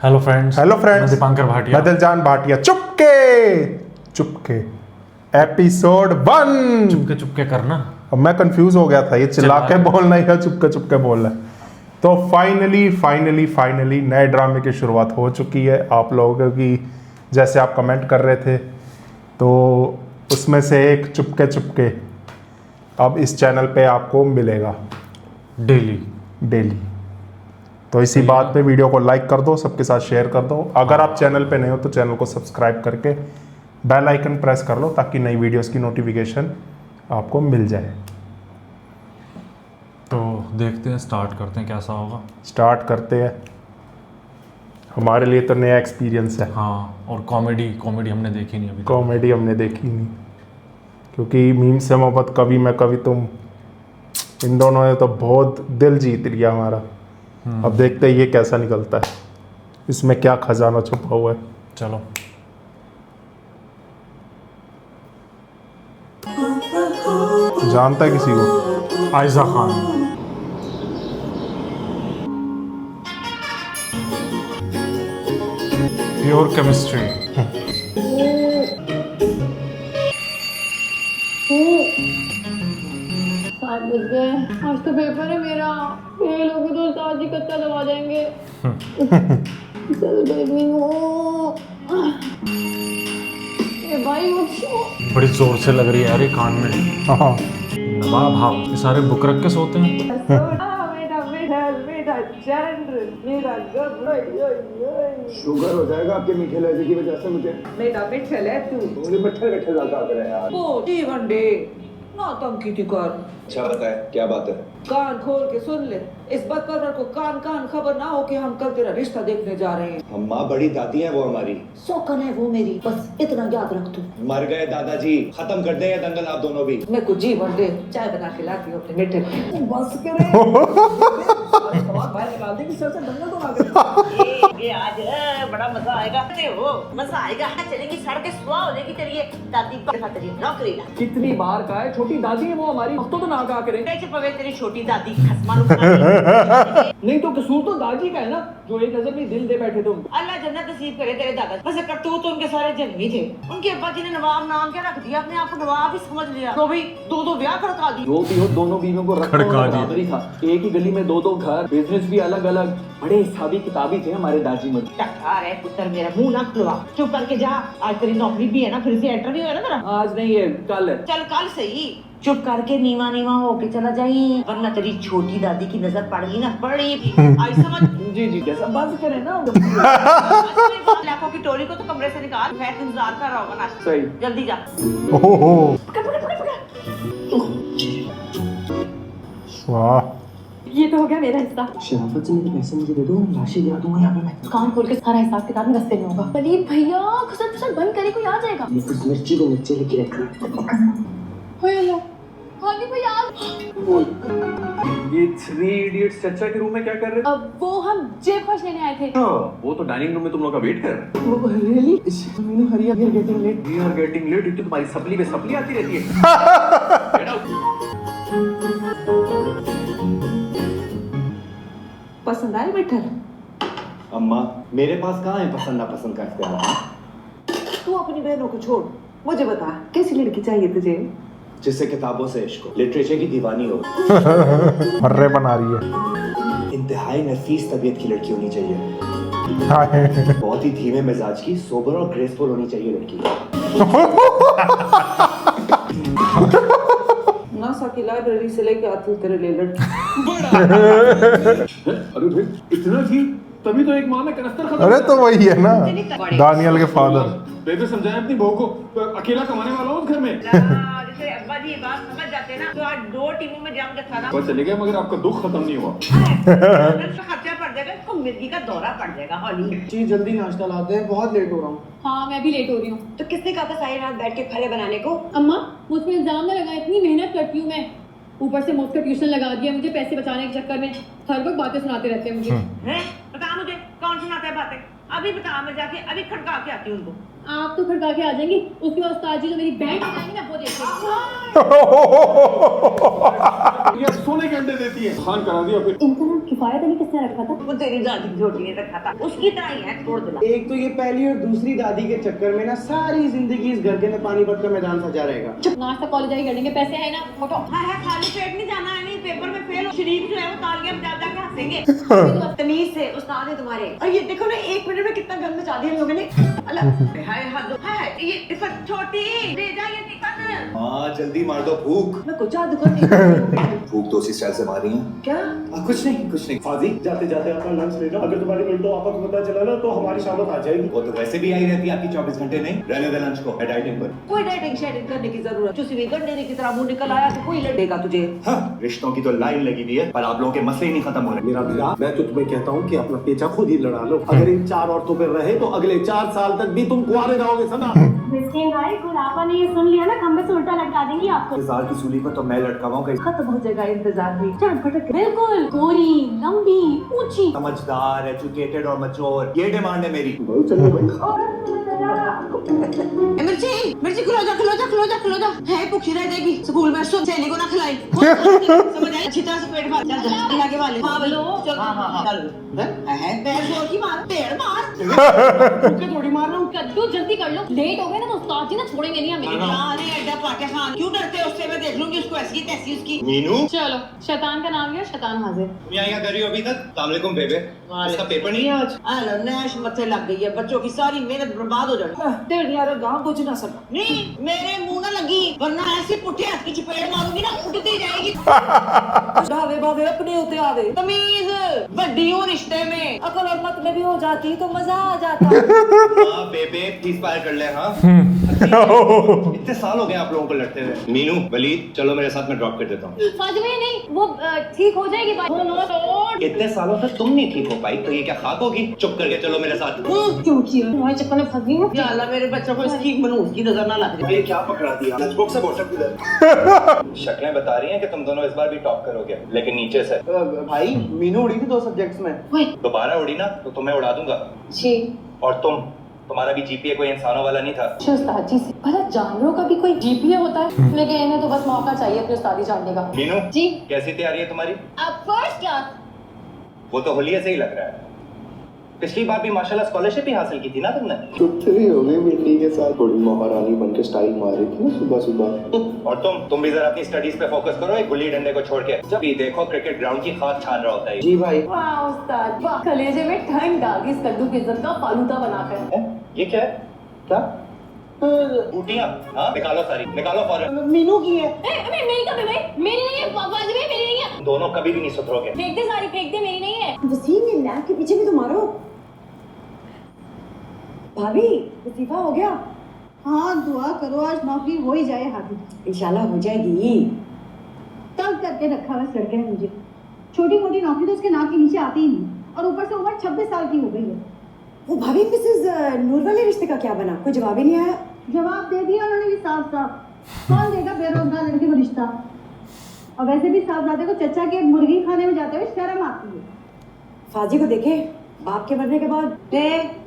Hello friends, मैं दीपांकर भाटिया, मैं दिलजान भाटिया। चुपके एपिसोड 1। चुपके चुपके करना। अब मैं कंफ्यूज हो गया था, ये चिल्ला के बोलना या चुपके चुपके बोलना। तो फाइनली नए ड्रामे की शुरुआत हो चुकी है। आप लोगों की जैसे आप कमेंट कर रहे थे, तो उसमें से एक चुपके चुपके अब इस चैनल पे आपको मिलेगा डेली। तो इसी बात पे वीडियो को लाइक कर दो, सबके साथ शेयर कर दो। अगर आप चैनल पे नए हो तो चैनल को सब्सक्राइब करके बेल आइकन प्रेस कर लो, ताकि नई वीडियोस की नोटिफिकेशन आपको मिल जाए। तो देखते हैं, स्टार्ट करते हैं, कैसा होगा। स्टार्ट करते हैं। हमारे लिए तो नया एक्सपीरियंस है। हाँ, और कॉमेडी हमने देखी नहीं अभी तक। कॉमेडी हमने देखी नहीं, क्योंकि मीम से मोहब्बत, कभी मैं कभी तुम, इन दोनों ने तो बहुत दिल जीत लिया हमारा। अब देखते हैं ये कैसा निकलता है, इसमें क्या खजाना छुपा हुआ है। चलो। जानता है किसी को? आयजा खान। Pure chemistry. आज तो पेपर है मेरा, फेल होगी तो उस्ताद जी कच्चा दबा देंगे। चल बेबी ये भाई बड़ी जोर से लग रही है यार ये कान में। हाँ, नवाब भाव ये सारे बुक रख के सोते हैं। शुगर हो जाएगा आपके मीठे लहजे की वजह से मुझे। बेटा मिठल है तू। मुझे मिठे मिठे लगा कर यार। ओ जीवन दे ना तंकी थी कर। अच्छा बताए क्या बात है? कान खोल के सुन ले, इस बात पर को कान खबर ना हो कि हम कल तेरा रिश्ता देखने जा रहे हैं। अम्मा बड़ी दादी है वो हमारी। सौकन है वो मेरी, बस इतना याद रख तू। मर गए दादाजी, खत्म कर दे ये दंगल आप दोनों भी। मैं कुछ जीवन दे चाय बना के लाती हूँ अपने बेटे को। बस करे बाहर निकाल दे कि सर से दंगल तो आ ये आज बड़ा मजा आएगा। मजा आएगा। चलेगी सड़क सुहा हो जाएगी तेरी दादी तेरी नौकरी ना। कितनी बार का है, छोटी दादी है वो हमारी, अब तो ना कहा करें। पवे तेरी छोटी दादी खसमा नहीं तो कसूर तो दादी का है ना, जो एक नजर में दिल दे बैठे तुम। अल्लाह जन्नत नसीब करे तेरे दादा। वैसे करतूत तो उनके सारे जन्मी थे। उनके अब्बा जी ने नवाब नाम क्या रख दिया, अपने आप को नवाब ही समझ लिया। तो भाई दो ब्याह खड़का दी। जो भी हो दोनों बीवियों को रखा बराबर ही था। एक ही गली में दो घर, बिजनेस भी अलग अलग, बड़े हिसाबी किताबी थे हमारे दादी मर। टकार है पुत्र मेरा, मुंह ना खुलवा, चुप करके जा। आज तेरी नौकरी भी है ना, फिर से इंटरव्यू है ना तेरा। आज नहीं है कल है। चल कल सही, चुप करके नीवा होके चला जाई, वरना तेरी छोटी दादी की नजर पड़ गई ना, पड़ी आई समझ। जी जैसा बात करें ना। लाखों की टोली को तो कमरे से निकाल, मैं इंतजार कर रहा होगा ना। सही, जल्दी जा। ओहो वाह, ये तो हो गया मेरा हिस्सा। शराफत से मेरे पैसे मुझे दे दो, मैं राशि दिला दूंगा यहाँ पे। मैं कान खोल के सारा हिसाब किताब में रस्ते में होगा। वलीद भैया खुसर बंद करे, कोई आ जाएगा। ये कुछ मिर्ची को नीचे लेके रखना। हानी भैया ये 3 इडियट्स चचा के रूम में क्या कर रहे थे? अब वो हम जेब खर्च लेने आए थे। वो तो डाइनिंग रूम में तुम लोग का वेट कर रहे हैं। वो really Meenu hurry we are getting late. We are getting late, इतनी तुम्हारी सपली में सपली आती रहती है। Get out. पसंद आए मिठल? अम्मा मेरे पास कहाँ है पसंद नापसंद का इख्तियार। तू अपनी बहनों को छोड़, मुझे बता कैसी लड़की चाहिए तुझे? जिससे किताबों से इश्क हो, लिटरेचर की दीवानी हो, मर्रे बना रही है। इंतहाई नफीस तबीयत की लड़की होनी चाहिए। हाँ। बहुत ही धीमे मिजाज की, सोबर और ग्रेसफुल होनी चाहिए लड़की। ना साकी लाइब्रेरी से लेके आती हूँ तेरे लिए लड़की। अरे भाई इतना जी, तभी तो एक माँ में कनस्तर खत्म। अरे तो वही है ना, दानियल के फादर। बेबे समझाए अपनी बहू को, अकेला कमाने वाला हूँ घर में। जैसे अब्बा जी ये बात समझ जाते ना, तो आज 2 टीमों में जम रखा था। बस चले गए, मगर आपका दुख खत्म नहीं हुआ। खर्चा पड़ जाएगा, इसको मिर्गी का दौरा पड़ जाएगा। हॉली जी जल्दी नाश्ता लाते हैं, बहुत लेट हो रहा हूँ। हाँ मैं भी लेट हो रही हूँ। तो किसने कहा था सारी रात बैठ के फले बनाने को? अम्मा मुझ पे इल्जाम न लगा, इतनी मेहनत करती हूँ मैं, ऊपर से मुफ्त का ट्यूशन लगा दिया मुझे पैसे बचाने के चक्कर में। हर वक्त बातें सुनाते रहते हैं मुझे। हैं? बता मुझे कौन सुनाता है बातें? अभी बता, मैं जाके अभी खड़का के आती हूँ उनको। आप तो खड़का के आ जाएंगी, उसके बाद उस्ताद जी जो मेरी बैंड बजाएंगे ना वो देखेंगे। ये सोने के अंडे देती है। खान करा दिया फिर। इनका नाम छुपाया तो नहीं, किसने रखा था? वो तेरी दादी की छोटी ने रखा था, उसकी तरह ही है, छोड़ देना। एक तो ये पहली और दूसरी दादी के चक्कर में ना सारी जिंदगी इस घर के ने पानीपत का मैदान सजा रहेगा। नाश्ता कॉलेज जाके कर लेंगे, पैसे है ना, मोटो। है खाली पेट नहीं जाना है, नहीं पेपर में फेल शरीफ जो है वो तालियां बजा बजा के हंसेंगे। तमीज से उस्ताद है तुम्हारे। और ये देखो ना 1 मिनट में कितना गंद मचा दिया हम लोगों ने। अल्लाह हाय हद है ये टिफिन छोटी ले जा ये टिफिन। हाँ जल्दी मार दो भूख। मैं कुछ दुकान नहीं भूख तो उसी स्टाइल से मार रही है। क्या कुछ नहीं फाजी। जाते जाते अपना लंच ले लो, अगर तुम्हारी मिनटों आपको पता चला ना तो हमारी शामत आ जाएगी। वो तो वैसे भी आई रहती है आपकी 24 घंटे नहीं। रहने दे लंच को डाइटिंग पर। कोई डाइटिंग शेडिंग करने की जरूरत चुसी हुई गंडेरी की तरह मुंह निकल आया तो कोई लड़ेगा तुझे। हाँ रिश्तों की तो लाइन लगी हुई है पर आप लोगों के मसले ही नहीं खत्म हो रहे। मेरा भैया मैं तो तुम्हें कहता हूँ कि अपना पेचा खुद ही लड़ा लो। अगर इन 4 औरतों पर रहे तो अगले 4 साल तक भी तुम कुंवारे रहोगे। सना मिस्किन भाई, गुलाबा ने ये सुन लिया ना, खंबे से उल्टा लटका देंगी आपको। इंतजार की सूली पर तो मैं लटकावाऊंगा। खत्म हो जाएगा इंतजार भी। बिल्कुल गोरी, लंबी, ऊंची। समझदार, एजुकेटेड और मैच्योर, ये डिमांड है मेरी। मिर्ची मिर्ची खिलो जा है भूखी रह जाएगी स्कूल में सहेली को ना खिलाई। समझ आई अच्छी तरह से पेट भर चल अल्लाह के वाले। हां बोलो चल। हां चल है पैर जोर की मार पेड़ मार तुमके थोड़ी मार रहा हूँ। कद्दू जल्दी कर लो, लेट हो गए ना तो उस्ताद जी ना छोड़ेंगे नहीं हमें। अरे अड्डा पाके खान क्यों डरते हो उससे? मैं देख लूंगी उसको ऐसी तैसी उसकी। मीनू चलो शैतान का नाम लिया, शैतान हाजिर। तुम यहाँ क्या कर रही हो अभी तक? अस्सलाम वालेकुम बेबे। इसका पेपर नहीं है आज? अरे नैश मत्थे लग गई है, बच्चों की सारी मेहनत बर्बाद हो जानी। तेरी यार गांव कुछ ना सब नहीं मेरे मुंह ना लगी वरना ऐसी पुट्ठे हाथ की चपेट मारूंगी ना उठती जाएगी। दावे बावे अपने होते आवे तमीज बड़ी हो रिश्ते में अकल और मत में भी हो जाती तो मजा आ जाता। हाँ बेबे प्लीज पार कर ले। हाँ इतने साल हो गए आप लोगों को लड़ते हुए। मीनू वलीद चलो मेरे साथ, मैं ड्रॉप कर देता हूँ। फज में नहीं, वो ठीक हो जाएगी बात। इतने सालों तक तुम नहीं ठीक हो पाई तो ये क्या खाक होगी? चुप करके चलो मेरे साथ। क्यों किया? तुम्हारे चक्कर में फंस गई हूँ। या अल्लाह मेरे बच्चों को इसकी मनूस की नजर ना लग जाए। ये क्या पकड़ा दिया? लंच बॉक्स से बॉटल किधर? शक्लें बता रही हैं कि तुम दोनों इस बार भी टॉप करोगे, लेकिन नीचे से। भाई मीनू उड़ी थी 2 सब्जेक्ट्स में। दोबारा उड़ी ना तो तुम्हें उड़ा दूंगा। जी और तुम्हारा भी जीपीए कोई इंसानों वाला नहीं था। उस्ताद जी से भला जानवरों का भी कोई जीपीए होता है? लेकिन इन्हें तो बस मौका चाहिए अपनी उस्तादी जानने का। मीनू जी कैसी तैयारी है तुम्हारी? अब फर्स्ट क्लास। वो तो होलिया से ही लग रहा है। पिछली बार भी माशाल्लाह स्कॉलरशिप ही हासिल की थी ना तुमने? चुप ही हो गई मिट्टी के साथ, थोड़ी महारानी बनके स्टाइल मार रही थी ना सुबह सुबह। और तुम भी जरा अपनी स्टडीज पे फोकस करो, एक गुल्ली डंडे को छोड़ के। जब भी देखो क्रिकेट ग्राउंड की खाद छान रहा होता है। जी भाई। वाह उस्ताद वाह, कलेजे में ठंड डाल दी इस कद्दू की इज्जत का फालूदा बनाकर। ये क्या है? क्या बूटियां? हाँ निकालो सारी, निकालो फौरन। मीनू की है। मेरी कभी भाई, मेरी नहीं है, बाजी में मेरी नहीं है। दोनों कभी भी नहीं सुधरोगे। फेंक दे सारी, फेंक दे, मेरी नहीं है। वसीम ने लैब के पीछे भी तो मारो। भाभी वजीफा हो गया? हाँ दुआ करो आज नौकरी हो ही जाए हाथी। इंशाल्लाह हो जाएगी। तंग करके रखा हुआ लड़के ने मुझे। छोटी मोटी नौकरी तो उसके नाक के नीचे आती ही नहीं, और ऊपर से उम्र 26 साल की हो गई है। वो भाभी मिसेस नूर वाले रिश्ते का क्या बना? कोई जवाब ही नहीं आया। जवाब दे दिया उन्होंने भी साफ साफ। कौन देगा बेरोजगार लड़के को रिश्ता? और वैसे भी साहबजादे को चचा के मुर्गी खाने में जाते हुए शर्म आती है। फाजी को देखे बाप के मरने के बाद।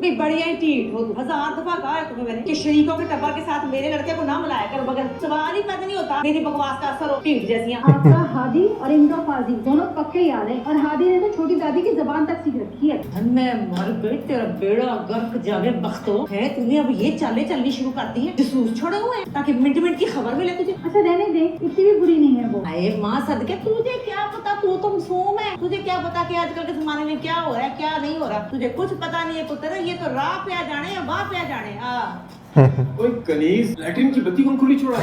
भी बढ़िया ही ठीक हो। 1000 दफा कहा है तुम्हें मैंने कि शरीकों के टब्बर के साथ मेरे लड़के को ना मिलाया करो, मगर सवाल ही पैदा नहीं होता मेरी बकवास का असर हो पीठ जैसी। आपका हादी और इनका फाजी दोनों पक्के यार हैं, और हादी ने तो छोटी दादी की जुबान तक सीख रखी है। मैं मर गई, तेरा बेड़ा गर्क जावे बख्तो है। तूने अब ये चाले चलनी शुरू कर दी है, जसूस छोड़े हुए हैं ताकि मिनट मिनट की खबर मिले तुझे। अच्छा रहने दे, इतनी भी बुरी नहीं है वो। अरे माँ सदके, तुझे क्या पता, तू तो मासूम है। तुझे क्या पता कि आजकल के जमाने में क्या हो रहा है क्या नहीं हो रहा, तुझे कुछ पता नहीं है पुत्र। ये तो राह पे आ जाने या वाह पे आ जाने। ओए कनीज, लैट्रिन की बत्ती कौन खुली छोड़ा?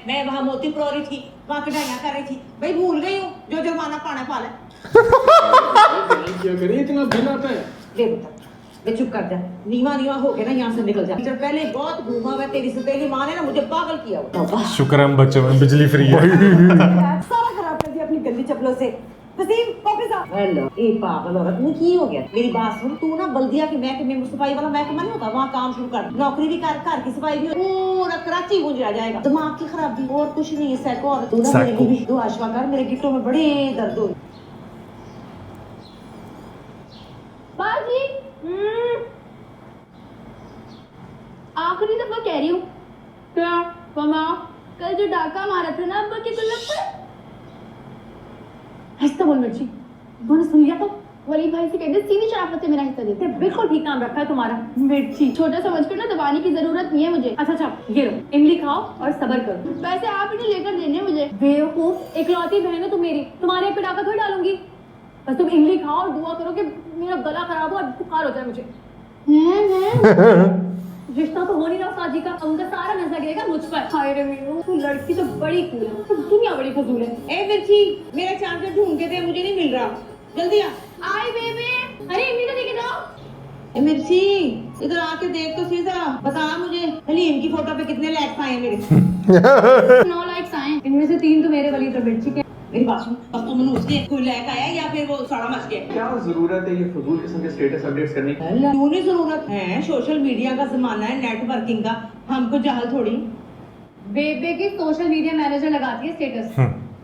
मैं वहाँ मोती प्रो रही थी, वहाँ कढ़ाइयाँ कर रही थी। भाई भूल गई हूँ, जो जुर्माना पाना पाला। क्या करे, इतना बिल आता है? ले बेटा, मैं चुप कर जा, नीवा नीवा हो के ना यहाँ से निकल जा। जब पहले बहुत घूमा हुआ तेरी सतीली माँ ने ना मुझे पागल किया हुआ। शुक्र है हम बच्चे में बिजली फ्री है। सारा खराब कर दिया अपनी गंदी चप्पलों से। वसीम वापस आ। हेलो, एक पागल औरत ने की हो गया। मेरी बात सुन, तू ना बल्दिया के महकमे में सफाई वाला महकमा नहीं होता, वहाँ काम शुरू कर। नौकरी भी कर, घर की सफाई भी, पूरा कराची गूंज जाएगा। दिमाग की खराबी और कुछ नहीं है। सैको औरत तू ना मेरे लिए भी दुआ शुआ कर, मेरे गिट्टों में बड़े दर्द हो। बाजी आखिरी दफा कह रही हूँ, क्या मामा कल जो डाका मारा था ना अब्बा के गुल्लक पर, हंसता बोल मिर्ची, तूने सुन लिया? तो वली भाई से कहते सीधी शराफत से मेरा हिस्सा देते। बिल्कुल ठीक काम रखा है तुम्हारा। मिर्ची छोटा समझकर ना दबाने की जरूरत नहीं है मुझे। अच्छा ये लो, इमली खाओ और सब्र करो। पैसे आप इन्हें लेकर देने मुझे। बेवकूफ, इकलौती बहन हो तुम मेरी, तुम्हारे पे डाका थोड़ी डालूंगी। बस तुम इमली खाओ और दुआ करो कि मेरा गला खराब हो और बुखार हो जाए मुझे। रिश्ता तो हो नहीं रहा साजी का, उनका सारा नजर गिरेगा मुझ पर। हाय रे मीनू, तू लड़की तो बड़ी कूल है, तू दुनिया बड़ी फजूल है। ए मिर्ची, मेरा चार्जर ढूंढ के दे, मुझे नहीं मिल रहा। जल्दी आ। आई बेबी, अरे इमली को लेके जाओ। ए मिर्ची, इधर आके देख तो सही जरा, बता मुझे हलीम की फोटो पे कितने लाइक्स आए हैं मेरे? 9 लाइक्स आए, इनमें से 3 तो मेरे वाली तो मिर्ची के। मेरी बात सुन, अब तो मैंने उसके कोई लाइक आया या फिर वो साड़ा मच गया? क्या जरूरत है ये फजूल किस्म के स्टेटस अपडेट्स करने की? क्यों नहीं जरूरत है, सोशल मीडिया का जमाना है, नेटवर्किंग का, हमको जहल थोड़ी। बेबे की सोशल मीडिया मैनेजर लगाती है स्टेटस।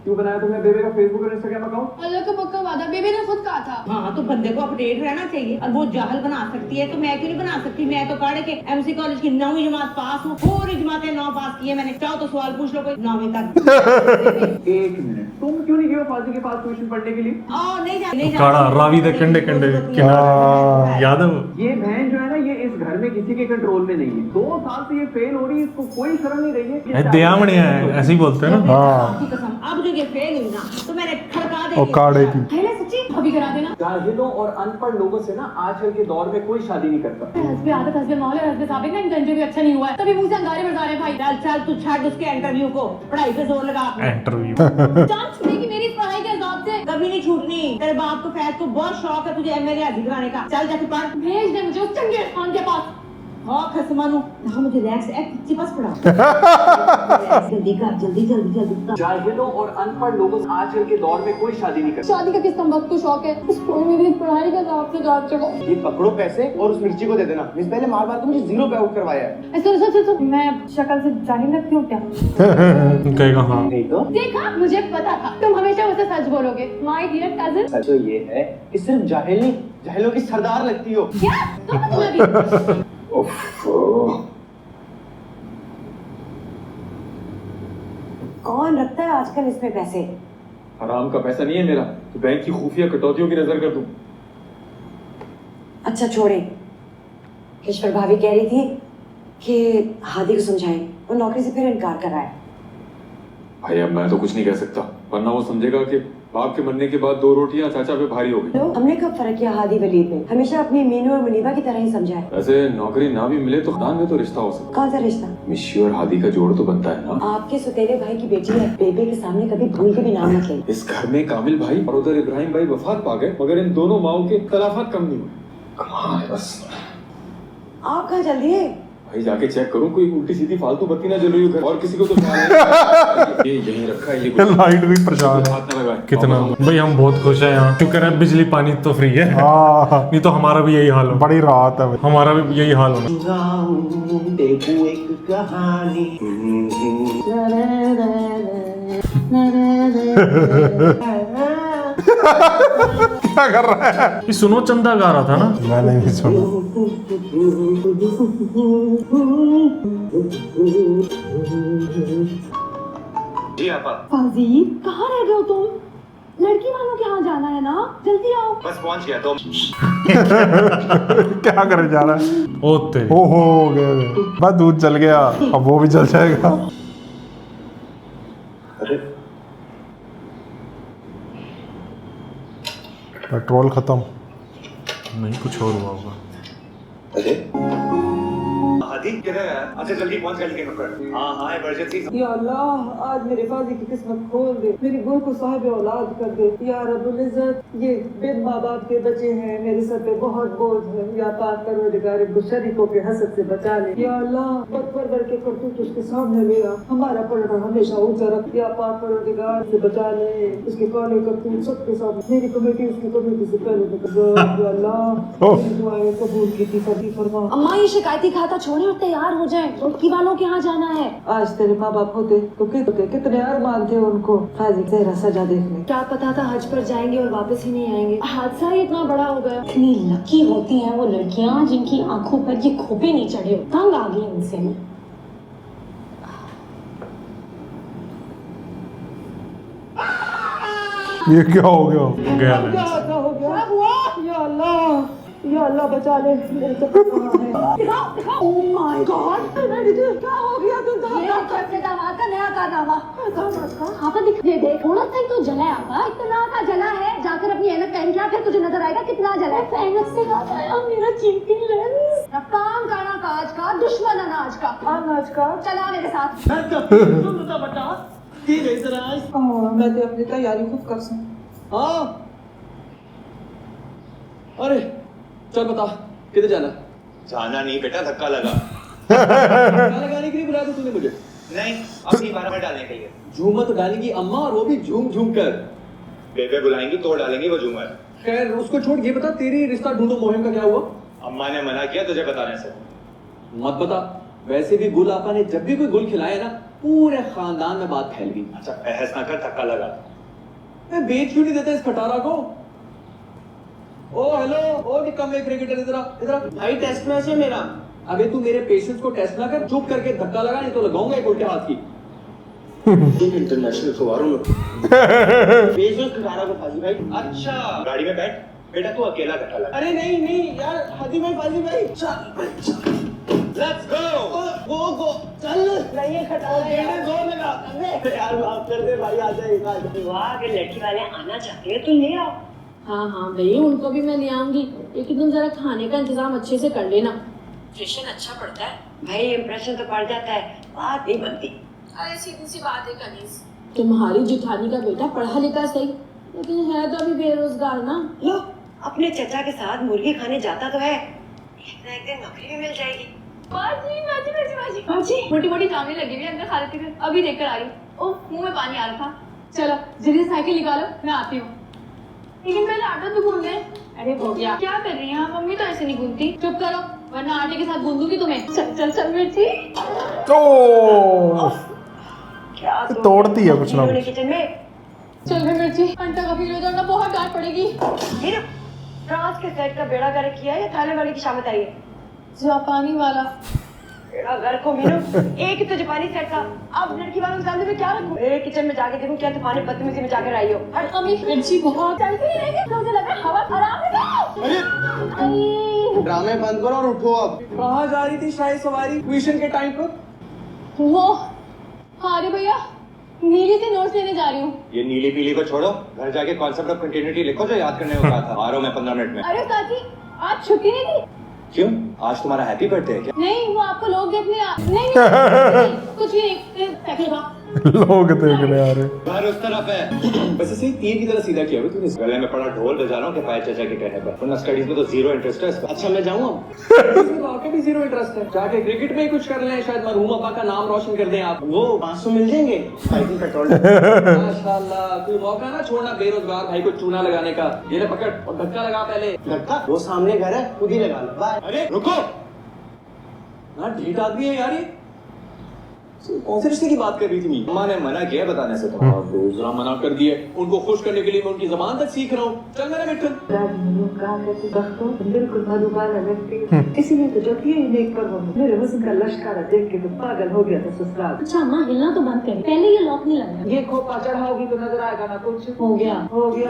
क्यों बनाया तुमने बेबे का फेसबुक और इंस्टाग्राम अकाउंट? अल्लाह का पक्का वादा, बेबी ने खुद कहा था। हाँ तो बंदे को अपडेट रहना चाहिए, और वो जाहल बना सकती है तो मैं क्यों नहीं बना सकती? मैं तो पढ़ के एमसी कॉलेज की 9वीं जमात पास हूँ, पूरी जमातें 9 पास की है मैंने। चाहो तो सवाल पूछ लो कोई 9वीं तक। एक मिनट, तुम क्यों नहीं गए फाजी के पास ट्यूशन पढ़ने के लिए? नहीं काड़ा रावी दे कंडे कंडे किनारे, याद है वो? ये बहन जो है ना, ये इस घर में किसी के कंट्रोल में नहीं है। 2 साल से ये फेल हो रही है, इसको कोई शर्म नहीं रही है। दयामणिया है, ऐसे ही बोलते हैं ना। हाँ कसम, अब जो ये फेल हुई ना तो मैंने खड़का और काढ़े की पहले सच्ची अभी करा देना। जाहिलों और अनपढ़ लोगों से ना आजकल के दौर में कोई शादी नहीं करता। हस्बे आदत हस्बे मौल और हस्बे साबिक ना इंटरव्यू भी अच्छा नहीं हुआ है, तभी मुंह से अंगारे बरसा रहे भाई। चल तू छाड़ उसके इंटरव्यू को, पढ़ाई पे जोर लगा अपने। इंटरव्यू जान छूटेगी मेरी इस पढ़ाई के हिसाब से। कभी नहीं छूटनी। तेरे बाप को फैज को बहुत शौक है तुझे एमएलए हाजिर कराने का। चल जाके पढ़। भेज दे मुझे उस चंगेज खान के पास। हाँ खसमानू, यहाँ मुझे रिलैक्स एक्ट पास पढ़ा। जल्दी कर, जल्दी जल्दी जल्दी। जाहिलों और अनपढ़ लोगों से आजकल के दौर में कोई शादी नहीं करता। शादी का किस वक्त को शौक है, उसको मेरी पढ़ाई के हिसाब से जांच चलो। ये पकड़ो पैसे और उस मिर्ची को दे देना। मिस पहले मार मार के मुझे 0 पे आउट करवाया है। सुन, मैं शक्ल से जाहिल लगती हूँ क्या? कहेगा हाँ। नहीं तो देखा, मुझे पता था तुम हमेशा मुझसे सच बोलोगे। My dear cousin. सच तो ये है कि सिर्फ जाहिल नहीं, जाहिलों की सरदार लगती हो। क्या तुम भी? कौन रखता है आजकल इसमें पैसे? हराम का पैसा नहीं है मेरा, तो बैंक की खुफिया कटौतियों की नजर कर दूं। अच्छा छोड़े, ईश्वर भाभी कह रही थी कि हादी को समझाएं, वो नौकरी से फिर इनकार कर रहा है। भाई अब मैं तो कुछ नहीं कह सकता, वरना वो समझेगा कि बाप के मरने के बाद 2 रोटियां चाचा पे भारी हो गई। हमने कब फर्क किया हादी वलीद में? हमेशा अपनी मीनू और मुनीबा की तरह ही समझा है। वैसे नौकरी ना भी मिले तो खानदान में तो रिश्ता हो सकता। कौन सा रिश्ता? मिशी और हादी का जोड़ तो बनता है ना। आपके सुतेले भाई की बेटी है, बेबे के सामने कभी भूल के भी नाम मत ले। इस घर में कामिल भाई और उधर इब्राहिम भाई वफात पा गए, मगर इन दोनों माओं के तलाफात कम नहीं हुए। कमाल है बस। आप कहाँ जल्दी है? भाई जाके चेक करूं कोई उल्टी सीधी फालतू बत्ती ना जल रही हो घर, और किसी को तो ये यहीं रखा है, ये लाइट भी परेशान है। हाथ ना लगाए। कितना भाई हम बहुत खुश हैं यहाँ, शुक्र है बिजली पानी तो फ्री है। हाँ नहीं तो हमारा भी यही हाल हो, बड़ी राहत है भाई। हमारा भी यही हाल होना। देखो एक कहानी। क्या कर रहा है? ये सुनो चंदा गा रहा था ना। मैंने भी सुना। जी आपा। फाजी कहाँ रह गए हो तुम? लड़की वालों के यहाँ जाना है ना, जल्दी आओ। बस पहुंच गया तो। क्या करे जा रहा है? ओते ओहो गए बस दूध जल गया, अब वो भी जल जाएगा। अरे पेट्रोल खत्म। नहीं कुछ और हुआ होगा। अरे हादी किधर है? अच्छा जल्दी पहुंच गए लेकिन ऊपर। हाँ इमरजेंसी। या अल्लाह, आज मेरे फाजी की किस्मत खोल दे, मेरी बहू को साहिब औलाद कर दे। या रब्बुल इज्जत, ये बिन माँ बाप के बच्चे हैं, मेरे सर पे बहुत बोझ है। या पाक परवरदिगार इनको शरीकों के हसद से बचा ले। या अल्लाह, बदपर के करतूत उसके सामने ले आ, हमारा पलड़ा हमेशा ऊंचा रख। या पाक परवरदिगार से बचा ले उसके काले करतूत सबके सामने। मेरी कमेटी उसकी कमेटी से पहले निकल जाए। या अल्लाह, मेरी दुआएं कबूल की फरमा। अम्मा ये शिकायती खाता छोड़े और तैयार हो जाएं, लड़की वालों के यहाँ जाना है। आज तेरे माँ बाप होते तो कितने अरमान थे उनको। फाजी तेरा सजा देखने। क्या पता था हज पर जाएंगे और वापस ही नहीं आएंगे, हादसा ही इतना बड़ा हो गया। इतनी लकी होती हैं वो लड़कियां जिनकी आंखों पर ये खोपे नहीं चढ़े, तंग आ गई उनसे। ये क्या हो गया? गया हो गया या अल्लाह बचा ले, मेरे चप्पल कहाँ है? ओह माय गॉड, क्या हो गया? तुम दामाद का नया कारनामा। आपा दिख देख थोड़ा सा ही तो जला है। आपा इतना सा जला है, जाकर अपनी ऐनक पहन के आ, फिर तुझे नजर आएगा कितना जला है। ऐनक से याद आया मेरा चीटिंग लेंस। काम करना काज का, दुश्मन अनाज का। अनाज का चला मेरे साथ। मैं तो अपनी तैयारी खुद कर सकूं। हाँ अरे चल बता किधर जाना? जाना नहीं बेटा, धक्का लगा। गाना गाने के लिए बुलाया था तूने मुझे? नहीं, अपनी बारह में डालने के लिए। झूमर तो डालेंगी अम्मा, और वो भी झूम झूम कर। बेबे बुलाएंगी तो डालेंगी वो झूमर। खैर उसको छोड़, ये बता तेरी रिश्ता ढूंढो मुहिम का क्या हुआ? अम्मा ने मना किया तुझे बताने से। मत बता। वैसे भी गुल आपा ने जब भी कोई गुल खिलाया ना, पूरे खानदान में बात फैल गई। अच्छा बहस ना कर, धक्का लगा। मैं बेच क्यों नहीं देता इस खटारा को? ओ हेलो, ओ निकम्मे क्रिकेटर, इधर आ, इधर आ। भाई टेस्ट मैच है मेरा। अबे तू मेरे पेशेंस को टेस्ट ना कर, चुप करके धक्का लगा, नहीं तो लगाऊंगा एक उल्टे हाथ की। तुम इंटरनेशनल खबरों में बेजोस खटारा को फाजी भाई। अच्छा गाड़ी में बैठ बेटा, तू अकेला धक्का लगा। अरे नहीं नहीं यार, हाजी भाई फाजी भाई चल लेट्स गो। गो चल नहीं खटारा यार, जोर लगा यार, माफ कर दे भाई, आ जाए वाह, अगर लड़की वाले आना चाहते हैं तो ले आओ। हाँ हाँ भाई, उनको भी मैं ले आऊंगी, लेकिन तुम जरा खाने का इंतजाम अच्छे से कर लेना। इंप्रेशन अच्छा पड़ता है भाई, इंप्रेशन तो पड़ जाता है, बात नहीं बनती। अरे सीधी सी बात है कनीज, तुम्हारी जिठानी का बेटा पढ़ा लिखा सही, लेकिन है तो अभी बेरोजगार ना। लो अपने चचा के साथ मुर्गी खाने जाता तो है, एक ना एक दिन नौकरी भी मिल जाएगी। बाजी बाजी बाजी बाजी बाजी, मोटी मोटी जाने लगी हुई अंदर खा लेती थी, अभी देख कर आ रही। ओह मुंह में पानी आ रहा था। चलो जल्दी से साइकिल निकालो, मैं आती हूँ। लेकिन पहले आटा तो गूंद ले। अरे हो गया, क्या कर रही हैं आप? मम्मी तो ऐसे नहीं गूंदती। चुप करो वरना आटे के साथ गूंदूंगी तुम्हें। चल चल चल मिर्ची। तो क्या तोड़ती है कुछ ना कुछ। किचन में चल फिर मिर्ची, अंटा का फील हो जाना, बहुत डांट पड़ेगी। फ्रांस के सेट का बेड़ा गर्क किया है या थाने वाले की शामत आई है? जापानी वाला बेड़ा गर्क को मीनू, एक ही तो जापानी सेट था, अब लड़की वालों के सामने में क्या रखूं? एक किचन में जाके देखूं क्या तूफानी बदतमीजी में जाकर आई हो। अम्मी मिर्ची बहुत चलती नहीं है, मुझे लगा हवा खराब है। ड्रामे बंद करो और उठो अब। कहाँ जा रही थी शाही सवारी ट्यूशन के टाइम पर? वो हाँ रे भैया, नीली से नोट्स लेने जा रही हूँ। ये नीली पीली को छोड़ो, घर जाके कॉन्सेप्ट ऑफ कंटिन्यूटी लिखो जो याद करने को कहा था। आ रहा हूं मैं 15 मिनट में। अरे चाची आज छुट्टी नहीं थी? क्यों, आज तुम्हारा हैप्पी बर्थडे है क्या? नहीं वो आपको लोग देखने नहीं कुछ भी नहीं, लोग देखने आ रहे। घर उस तरफ है। वैसे सही तीर की तरह सीधा किया हुआ तूने। गले में पड़ा ढोल बजा रहा हूँ कि पाए चाचा के कहने पर, वरना स्टडीज में तो जीरो इंटरेस्ट है इसका। अच्छा मैं जाऊँ अब? इसमें तो आपके भी जीरो इंटरेस्ट है। जाके क्रिकेट में ही कुछ कर लें, शायद मरहूम अपा का नाम रोशन कर दें आप। वो 500 मिल जाएंगे साइकिल पेट्रोल। माशाल्लाह, तू मौका ना छोड़ना बेरोजगार भाई को चूना लगाने का। ये ले पकड़ और धक्का लगा पहले। धक्का? वो सामने घर है, खुद ही लगा लो। बाय। अरे रुको, ना ढीठ आदमी है यार ये। कौन से रिश्ते की बात कर रही थी? अम्मा ने मना किया बताने से। दूसरा मना कर दिए। उनको खुश करने के लिए मैं उनकी जबान तक सीख रहा हूँ। चल मेरा मिठन। बिल्कुल मधुबाला व्यक्ति, इसीलिए तो जब ये नेक पर हो मेरे हुस्न का लश्कारा देख के तो पागल हो गया था ससुराल। अच्छा अम्मा हिलना तो बंद करें, पहले ये लॉक नहीं लगना। ये खोपा चढ़ाओगी तो नजर आएगा ना कुछ। हो गया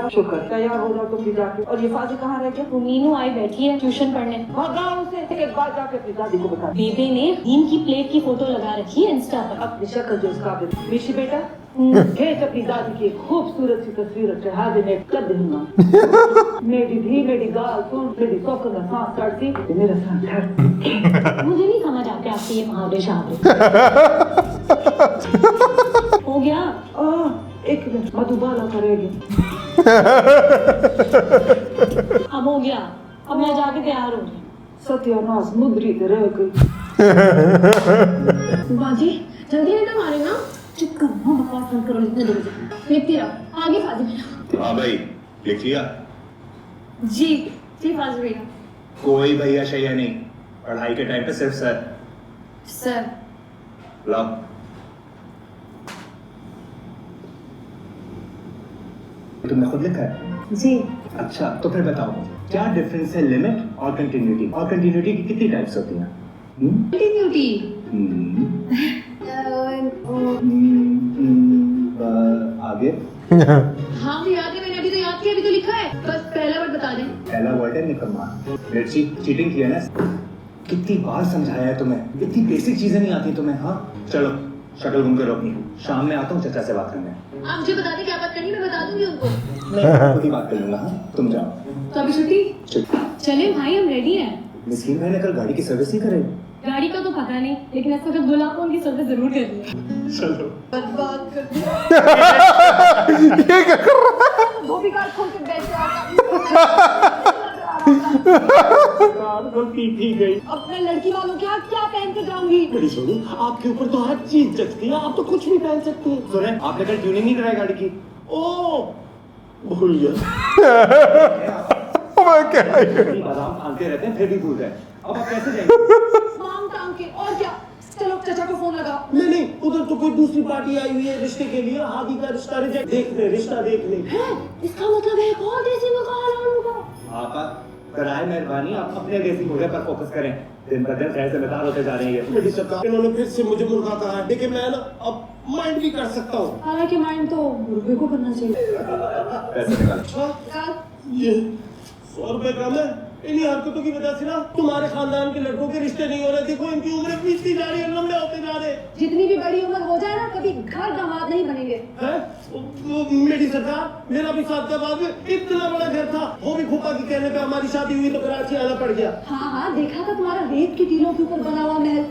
शुक्र, तैयार हो जाओ तुम भी जाके। और ये फाजी कहाँ रह गया? वो मीनू आई बैठी है ट्यूशन पढ़ने। भगाओ उसे, एक बार जाके अपनी दादी को बता। बेबे ने नीम की प्लेट की फोटो लगा रखी है इंस्टा पर। अपनी शक्ल जो इसका मिशी बेटा भेज अपनी दादी की खूबसूरत सी तस्वीर चढ़ा देने कर दूंगा। मेरी धी मेरी गाल सुन, मेरी सौकन का सांस काटती मेरा सांस धर। मुझे नहीं समझ आते आपके ये मुहावरे शहावरे। हो गया एक मिनट, मधुबाला करेगी। अब हो गया, अब मैं जाके तैयार हूँ। सत्यानाश मुद्री ते रह गई। बाजी जल्दी नहीं मारे ना, चुप करो ना, बकवास बंद करो, इतने दूर से लिखती रहो। आगे फाजी भैया। हाँ भाई लिख लिया? जी जी फाजी भैया। कोई भैया शैया नहीं, पढ़ाई के टाइम पे सिर्फ सर। सर लाओ। तुमने खुद लिखा है? जी। अच्छा तो फिर बताओ क्या डिफरेंस है लिमिट और कंटिन्यूटी? और कंटिन्यूटी की कितनी टाइप्स होती हैं? कंटिन्यूटी आगे। हाँ भी याद है, मैंने पहला वर्ड है निकम्मा। मिर्ची चीटिंग की है ना? कितनी बार समझाया है तुम्हें, इतनी बेसिक चीजें नहीं आती तुम्हें। हाँ चलो शक्ल घूम कर अपनी, शाम में आता हूँ चाचा से बात करने। आप मुझे बता दें क्या बात करनी, मैं बता दूंगी उनको। मैं खुद ही बात कर लूंगा। हाँ तुम जाओ। तो अभी छुट्टी? चले भाई हम रेडी हैं। मिस्कीन भाई ने कल गाड़ी की सर्विस नहीं करी। गाड़ी का तो पता नहीं, लेकिन इस वक्त गुलाब को उनकी सर्विस जरूर करनी है। चलो बर्बाद कर ये क्या कर रहा है? धोबी कार खोल के बैठ गई। अपने लड़की वालों के हाथ क्या पहन के जाऊंगी? बड़ी सोनी, आपके ऊपर तो हर चीज जचती है, आप तो कुछ भी पहन सकती हैं। सुने आपने कल ट्यूनिंग नहीं कराई गाड़ी की? ओ भूल गया। क्या है ये? बादाम खाते रहते हैं फिर भी भूल गए। अब आप कैसे जाएंगे? मांग टांग के और क्या? चलो चाचा को फोन लगा। नहीं, उधर तो कोई दूसरी पार्टी आई हुई है रिश्ते के लिए। हादी का रिश्ता रिजेक्ट, देख ले रिश्ता देख ले। इसका मतलब है कौन देसी मकान होगा? आपा कराए मेहरबानी, आप अपने देसी मुर्गे पर फोकस करें। दिन ब दिन शहर जिम्मेदार होते जा रहे हैं। मेरी सरकार इन्होंने फिर से मुझे मुर्गा कहा है, लेकिन मैं ना अब माइंड भी कर सकता हूँ। हालांकि माइंड तो मुर्गे को करना चाहिए। पैसे निकाल। अच्छा ये 100 रुपए कम है। इन्हीं हरकतों की वजह से ना तुम्हारे खानदान के लड़कों के रिश्ते नहीं हो रहे। देखो इनकी उम्रें बीतती जा रही है, लंबे होते जा रहे हैं। जितनी भी बड़ी उम्र हो जाए ना, कभी घर दामाद नहीं बनेंगे। मेरी सरकार, मेरा भी शादी में इतना बड़ा घर था, वो भी फूफा की कहने पे हमारी शादी हुई तो कराची आना पड़ गया। हाँ देखा था तुम्हारा रेत की टीलों के ऊपर बना हुआ महल।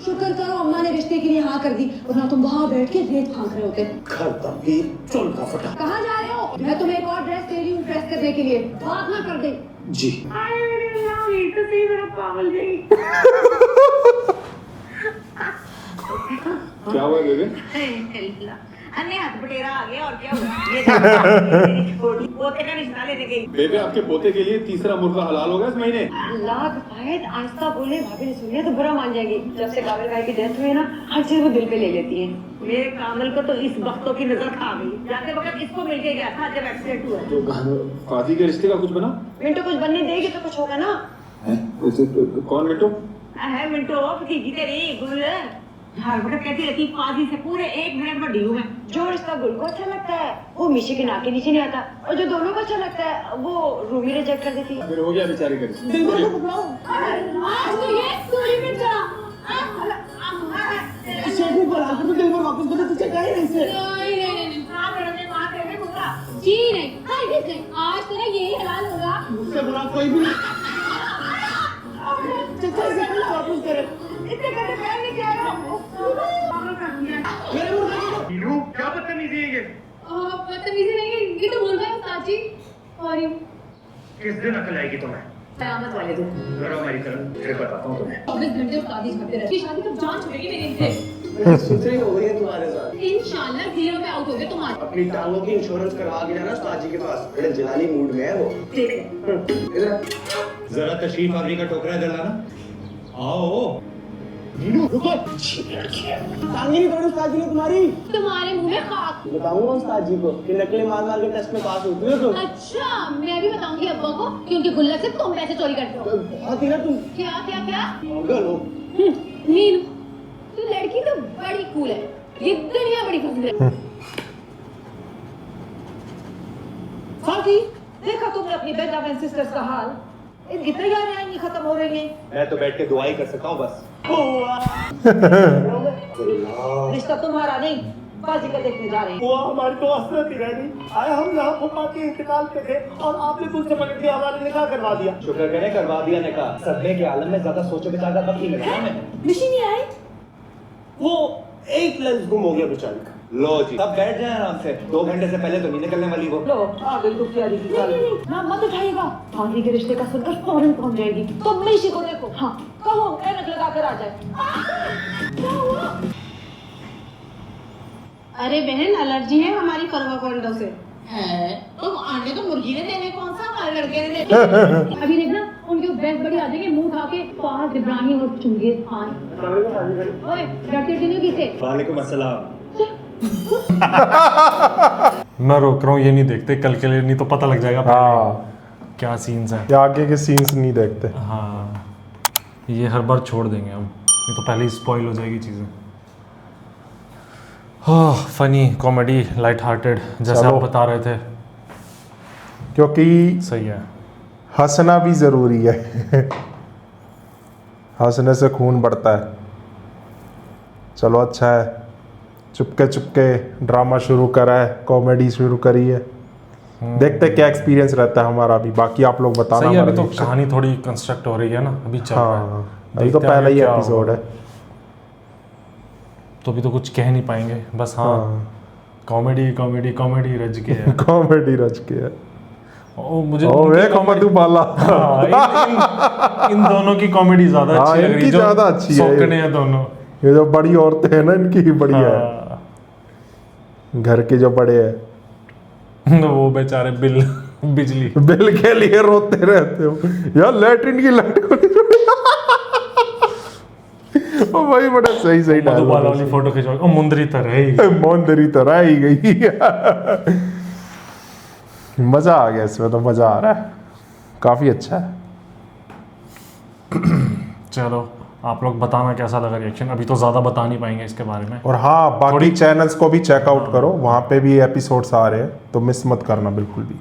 शुक्र करो अम्मा ने रिश्ते के लिए हाँ कर दी, वरना तुम वहाँ बैठ के रेत फांक रहे होते। घर तब्दील चल का फटा। कहाँ जा रहे हो? मैं तुम्हें एक और ड्रेस दे रही हूँ प्रेस करने के लिए, बात ना कर दे। जी तो सही मेरा पागल गई। क्या हुआ बेबे? अन्य हाथ बटेरा आ गया और क्या हुआ? ये पोते का रिश्ता लेने गई। बेबे आपके पोते के लिए तीसरा मुर्गा हलाल होगा इस महीने। लाख फायद आस्था बोले भाभी ने सुनिए तो बुरा मान जाएंगी। जब से काबिल भाई की डेथ हुई है ना, हर चीज वो दिल पे ले लेती है। मेरे कामल को तो इस वक्तों की नजर खा गई। जाते वक्त इसको मिल के गया था जब एक्सीडेंट हुआ। तो फादी के रिश्ते का कुछ बना? मिंटो कुछ बनने देगी तो कुछ होगा ना। कौन मिंटो? है मिंटो भतीजी तेरी गुल। हर वक्त कहती रहती फादी से पूरे 1 मिनट में ढीलू में। जो रिश्ता गुल को अच्छा लगता है वो मीशे के नाक के नीचे नहीं आता, और जो दोनों को अच्छा लगता है वो रूमी रिजेक्ट कर देती है। फिर हो गया बेचारे का रिश्ता। आज तो ये स्टोरी में चला। शेखू को लाकर तो दिल में वापस बता तुझे कहीं नहीं से। नहीं जी नहीं, हरगिज़ नहीं। आज तेरा यही हलाल होगा। मुझसे बुरा कोई भी नहीं। चचा इसे पहले वापस करे। इतने कहते पैर नहीं किया मेरे मुर्गे को नीलू क्या बदतमीजी है ये? बदतमीजी नहीं है, ये तो बोल रहे हैं उस्ताद जी। सॉरी। किस दिन अकल आएगी तुम्हें? कयामत वाले दिन। करो मेरी तरफ, फिर बताता हूँ तुम्हें। 24 घंटे उस्ताद ही करते रहते। शादी कब जान छुड़ेगी मेरी इनसे? सुथरी हो गई है तुम्हारे साथ। इंशाल्लाह 0 पे आउट हो गए तुम आज। अपनी टांगों की इंश्योरेंस करवा के जाना उस्ताद जी के पास। बड़े जलाली मूड में है वो। इधर जरा तशरीफ आवरी का टोकरा जलाना। आओ नीलू रुको। टांगे नहीं तोड़ी उस्ताद जी ने तुम्हारी। तुम्हारे मुंह में खाक। बताऊंगा उस्ताद जी को कि नकली मार के टेस्ट में पास होती हो तुम। अच्छा मैं भी बताऊंगी अब्बा को कि उनके गुल्लक से तुम पैसे चोरी करते हो। बहुत ही ना तुम क्या क्या क्या? पागल हो। नीलू तू लड़की तो बड़ी कूल है, ये दुनिया बड़ी पसंद है। साथी देखा तुमने अपनी बेंजामिन सिस्टर्स का हाल? इनकी तैयारियां नहीं खत्म हो रही हैं। मैं तो बैठ के दुआ ही कर सकता हूँ बस। रिश्ता तुम्हारा नहीं, बाजी का देखने जा रहे हैं। वो हमारी तो हसरत ही रह गई। आए हम यहाँ फूफा के इंतकाल पे थे और आपने तुझसे पकड़ के हमारे निकाह करवा दिया। शुक्र करें करवा दिया निकाह। सदमे के आलम में ज्यादा सोचे विचार का वक्त नहीं मिला हमें। मिशी नहीं आई? वो एक लेंस गुम हो गया बेचारी का। लो जी तब बैठ जाए आराम से। 2 घंटे से पहले तो नहीं निकलने वाली वो। लो आ गई तो प्यारी की गाली। ना मत उठाइएगा, फादी के रिश्ते का सुनकर फौरन पहुंच जाएगी। तो मिशी को देखो। हाँ कहो ऐनक लगा कर आ जाए। अरे बहन एलर्जी है हमारी करवा कोल्डो से। है तो अंडे तो मुर्गी ने देने, कौन सा हमारे लड़के ने देने। अभी देखना उनके बेस्ट बड़ी आ जाएंगे मुंह उठा के पास इब्राहिम और चुंगेज खान। ओए डरते नहीं हो किसे? वालेकुम अस्सलाम। मैं रोक रहा हूँ, ये नहीं देखते कल के लिए, नहीं तो पता लग जाएगा हाँ क्या सीन्स हैं। ये आगे के सीन्स नहीं देखते। हाँ ये हर बार छोड़ देंगे हम, नहीं तो पहले ही स्पॉइल हो जाएगी चीज़ें। हाँ फनी कॉमेडी लाइट हार्टेड जैसे चलो। आप बता रहे थे, क्योंकि सही है। हंसना भी ज़रूरी है। हंसने से खून बढ़ता है। चलो अच्छा है, चुपके चुपके ड्रामा शुरू करा है, कॉमेडी शुरू करी है। देखते क्या एक्सपीरियंस रहता है हमारा अभी। बाकी आप लोग बताना। सही है, अभी तो हमारा कहानी थोड़ी कंस्ट्रक्ट हो रही है ना, अभी चल रहा है। हाँ, अभी तो देखते हैं पहला ही क्या एपिसोड होगा। है। तो अभी तो कुछ कह नहीं पाएंगे, बस हाँ कॉमेडी कॉमेडी कॉमेडी रज के है। कॉमेडी रच के है। ओ मुझे ओ उनकी वे comedy- मधु बाला। हाँ, इन दोनों की कॉमेडी ज्यादा हाँ, अच्छी लग रही इनकी है, जो ज्यादा अच्छी है। सौकने हैं दोनों। ये जो बड़ी औरतें हैं ना, इनकी बढ़िया है। हाँ, घर के जो बड़े हैं वो बेचारे बिजली बिल के लिए रोते रहते हो यार, लैट्रिन की लाइट को नहीं छोड़ी। ओ भाई बड़ा सही सही मधुबाला वाली डायलॉग। फोटो खिंचवा, ओ मुंदरी तरह ही। मौंदरी तरह ही गई। मजा आ गया इसमें, तो मजा आ रहा है, काफी अच्छा है। चलो आप लोग बताना कैसा लगा रिएक्शन। अभी तो ज़्यादा बता नहीं पाएंगे इसके बारे में। और हाँ, बाकी चैनल्स को भी चेकआउट करो, वहाँ पे भी एपिसोड्स आ रहे हैं, तो मिस मत करना बिल्कुल भी।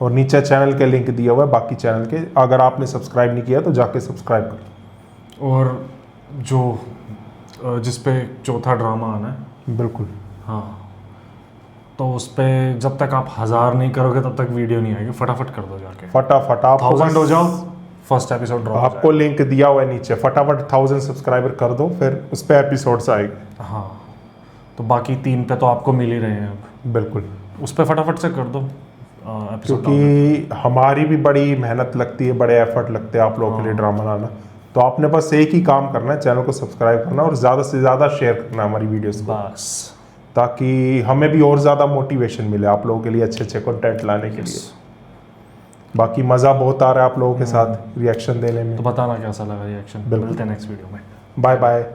और नीचे चैनल के लिंक दिया हुआ है बाकी चैनल के, अगर आपने सब्सक्राइब नहीं किया तो जाके सब्सक्राइब करो। और जो जिस पे चौथा ड्रामा आना है, बिल्कुल हाँ, तो उस पे जब तक आप 1000 नहीं करोगे तब तक वीडियो नहीं आएगी। फटाफट कर दो जाके, फटाफट आप 1000 हो जाओ, फर्स्ट एपिसोड ड्रॉप। आपको लिंक दिया हुआ है नीचे, फटाफट 1000 सब्सक्राइबर कर दो, फिर उस पर एपिसोड्स आएंगे। हाँ, तो बाकी 3 पे तो आपको मिल ही रहे हैं अब, बिल्कुल, उस पर फटाफट से कर दो एपिसोड। क्योंकि हमारी भी बड़ी मेहनत लगती है, बड़े एफर्ट लगते हैं आप लोगों के लिए ड्रामा लाना। तो आपने बस एक ही काम करना है, चैनल को सब्सक्राइब करना और ज़्यादा से ज़्यादा शेयर करना हमारी वीडियोस को, बस, ताकि हमें भी और ज़्यादा मोटिवेशन मिले आप लोगों के लिए अच्छे अच्छे कंटेंट लाने के लिए। बाकी मज़ा बहुत आ रहा है आप लोगों के साथ रिएक्शन देने में। तो बताना कैसा लगा रिएक्शन। बिल्कुल। मिलते हैं नेक्स्ट वीडियो में। Bye bye.